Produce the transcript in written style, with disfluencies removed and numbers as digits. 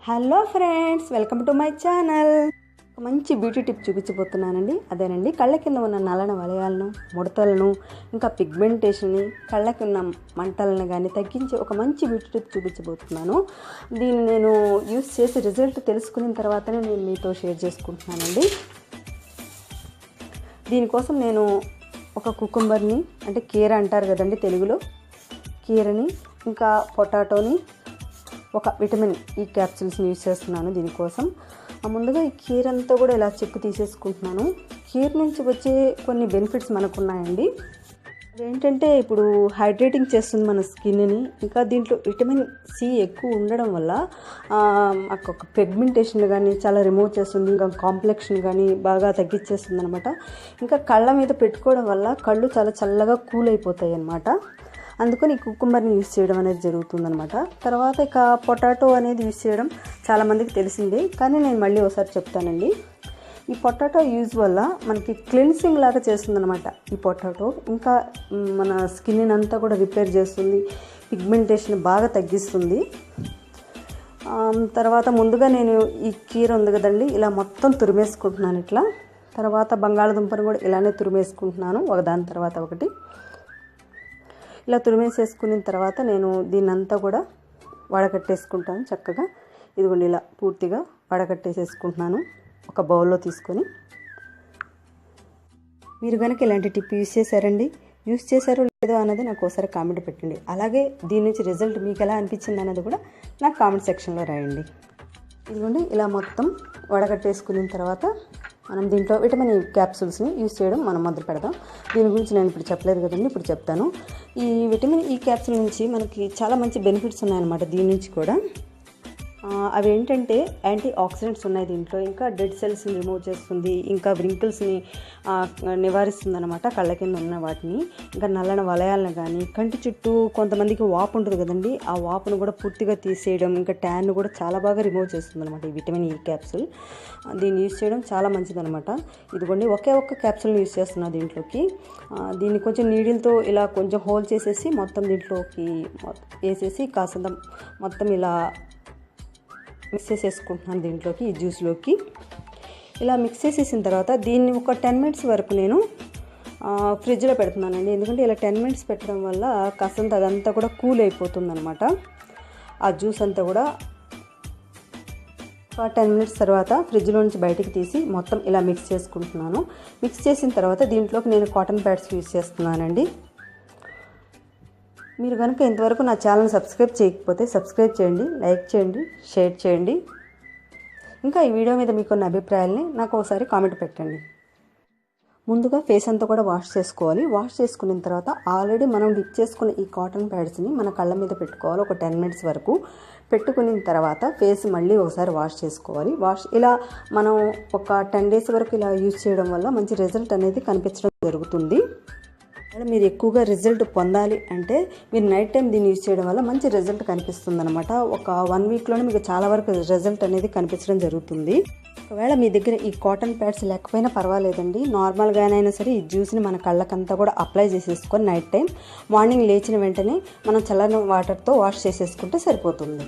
Hello friends, welcome to my channel. మంచి beauty tip చూపించబోతున్నానండి. అదేనండి, కళ్ళ కింద ఉన్న నల్లన వలయాలను, ముడతలను, ఇంకా పిగ్మెంటేషన్ని, కళ్ళకి ఉన్న మంటలను కానీ తగ్గించి ఒక మంచి బ్యూటీ టిప్ చూపించబోతున్నాను. దీన్ని నేను యూస్ చేసి రిజల్ట్ తెలుసుకున్న తర్వాతనే నేను మీతో షేర్ చేసుకుంటున్నానండి. దీనికోసం నేను ఒక కుకుంబర్ని, అంటే కీర అంటారు కదండి తెలుగులో, కీరని, ఇంకా పొటాటోని, ఒక విటమిన్ ఈ క్యాప్సూల్స్ని యూజ్ చేస్తున్నాను. దీనికోసం ముందుగా ఈ కీర అంతా కూడా ఇలా చెక్కు తీసేసుకుంటున్నాను. కీర నుంచి వచ్చే కొన్ని బెనిఫిట్స్ మనకున్నాయండి. అదేంటంటే, ఇప్పుడు హైడ్రేటింగ్ చేస్తుంది మన స్కిన్ని. ఇంకా దీంట్లో విటమిన్ సి ఎక్కువ ఉండడం వల్ల ఒక పిగ్మెంటేషన్ కానీ చాలా రిమూవ్ చేస్తుంది. ఇంకా కాంప్లెక్షన్ కానీ బాగా తగ్గించేస్తుంది అనమాట. ఇంకా కళ్ళ మీద పెట్టుకోవడం వల్ల కళ్ళు చాలా చల్లగా కూల్ అయిపోతాయి అన్నమాట. అందుకని ఈ కుకుంబర్ని యూస్ చేయడం అనేది జరుగుతుందనమాట. తర్వాత ఇక పొటాటో అనేది యూస్ చేయడం చాలామందికి తెలిసిందే, కానీ నేను మళ్ళీ ఒకసారి చెప్తానండి. ఈ పొటాటో యూజ్ వల్ల మనకి క్లెన్సింగ్ లాగా చేస్తుందనమాట ఈ పొటాటో. ఇంకా మన స్కిన్ అంతా కూడా రిపేర్ చేస్తుంది, పిగ్మెంటేషన్ బాగా తగ్గిస్తుంది. తర్వాత ముందుగా నేను ఈ కీర ఉంది కదండి, ఇలా మొత్తం తురిమేసుకుంటున్నాను ఇట్లా. తర్వాత బంగాళదుంపను కూడా ఇలానే తురిమేసుకుంటున్నాను, ఒకదాని తర్వాత ఒకటి. ఇలా తురిమేసేసుకున్న తర్వాత నేను దీన్నంతా కూడా వడకట్టేసుకుంటాను చక్కగా. ఇదిగోండి, ఇలా పూర్తిగా వడకట్టేసేసుకుంటున్నాను ఒక బౌల్లో తీసుకొని. మీరు కనుక ఇలాంటి టిప్ యూస్ చేశారండి, యూస్ చేశారో లేదో అన్నది నాకు ఒకసారి కామెంట్ పెట్టండి. అలాగే దీని నుంచి రిజల్ట్ మీకు ఎలా అనిపించింది అన్నది కూడా నాకు కామెంట్ సెక్షన్లో రాయండి. ఇదిగోండి, ఇలా మొత్తం వడకట్టేసుకున్న తర్వాత మనం దీంట్లో విటమిన్ ఈ క్యాప్సూల్స్ని యూస్ చేయడం మనం మొదలు పెడదాం. దీని గురించి నేను ఇప్పుడు చెప్పలేదు కదండి, ఇప్పుడు చెప్తాను. ఈ విటమిన్ ఈ క్యాప్సూల్ నుంచి మనకి చాలా మంచి బెనిఫిట్స్ ఉన్నాయన్నమాట. దీని నుంచి కూడా అవి ఏంటంటే, యాంటీ ఆక్సిడెంట్స్ ఉన్నాయి దీంట్లో. ఇంకా డెడ్ సెల్స్ని రిమూవ్ చేస్తుంది, ఇంకా వ్రింకిల్స్ని నివారిస్తుంది అనమాట, కళ్ళ కింద ఉన్న వాటిని. ఇంకా నల్లన వలయాలను కానీ, కంటి చుట్టూ కొంతమందికి వాపు ఉంటుంది కదండి, ఆ వాపును కూడా పూర్తిగా తీసేయడం, ఇంకా ట్యాన్ కూడా చాలా బాగా రిమూవ్ చేస్తుంది అనమాట ఈ విటమిన్ ఈ క్యాప్సూల్. దీన్ని యూస్ చేయడం చాలా మంచిదనమాట. ఇదిగోండి, ఒక్క క్యాప్సూల్ని యూస్ చేస్తున్నా దీంట్లోకి. దీన్ని కొంచెం నీడిల్తో ఇలా కొంచెం హోల్ చేసేసి మొత్తం దీంట్లోకి వేసేసి కాస్త మొత్తం ఇలా మిక్స్ చేసేసుకుంటున్నాను దీంట్లోకి, ఈ జ్యూస్లోకి. ఇలా మిక్స్ చేసేసిన తర్వాత దీన్ని ఒక 10 minutes వరకు నేను ఫ్రిడ్జ్లో పెడుతున్నానండి. ఎందుకంటే ఇలా 10 minutes పెట్టడం వల్ల కాస్తంత అదంతా కూడా కూల్ అయిపోతుంది అనమాట. ఆ జ్యూస్ అంతా కూడా 10 minutes తర్వాత ఫ్రిడ్జ్లో నుంచి బయటికి తీసి మొత్తం ఇలా మిక్స్ చేసుకుంటున్నాను. మిక్స్ చేసిన తర్వాత దీంట్లోకి నేను కాటన్ ప్యాడ్స్ యూజ్ చేస్తున్నానండి. మీరు కనుక ఇంతవరకు నా ఛానల్ సబ్స్క్రైబ్ చేయకపోతే సబ్స్క్రైబ్ చేయండి, లైక్ చేయండి, షేర్ చేయండి. ఇంకా ఈ వీడియో మీద మీకున్న అభిప్రాయాల్ని నాకు ఒకసారి కామెంట్ పెట్టండి. ముందుగా ఫేస్ అంతా కూడా వాష్ చేసుకోవాలి. వాష్ చేసుకున్న తర్వాత ఆల్రెడీ మనం డిప్ చేసుకున్న ఈ కాటన్ ప్యాడ్స్ని మన కళ్ళ మీద పెట్టుకోవాలి. ఒక 10 minutes వరకు పెట్టుకున్న తర్వాత ఫేస్ మళ్ళీ ఒకసారి వాష్ చేసుకోవాలి. ఇలా మనం ఒక 10 days వరకు ఇలా యూజ్ చేయడం వల్ల మంచి రిజల్ట్ అనేది కనిపించడం జరుగుతుంది. మీరు ఎక్కువగా రిజల్ట్ పొందాలి అంటే మీరు నైట్ టైం దీన్ని యూజ్ చేయడం వల్ల మంచి రిజల్ట్ కనిపిస్తుంది అనమాట. ఒక 1 weekలోనే మీకు చాలా వరకు రిజల్ట్ అనేది కనిపించడం జరుగుతుంది. ఒకవేళ మీ దగ్గర ఈ కాటన్ ప్యాడ్స్ లేకపోయినా పర్వాలేదండి, నార్మల్గానైనా సరే ఈ జ్యూస్ని మన కళ్ళకంతా కూడా అప్లై చేసేసుకొని నైట్ టైం మార్నింగ్ లేచిన వెంటనే మనం చల్లని వాటర్తో వాష్ చేసేసుకుంటే సరిపోతుంది.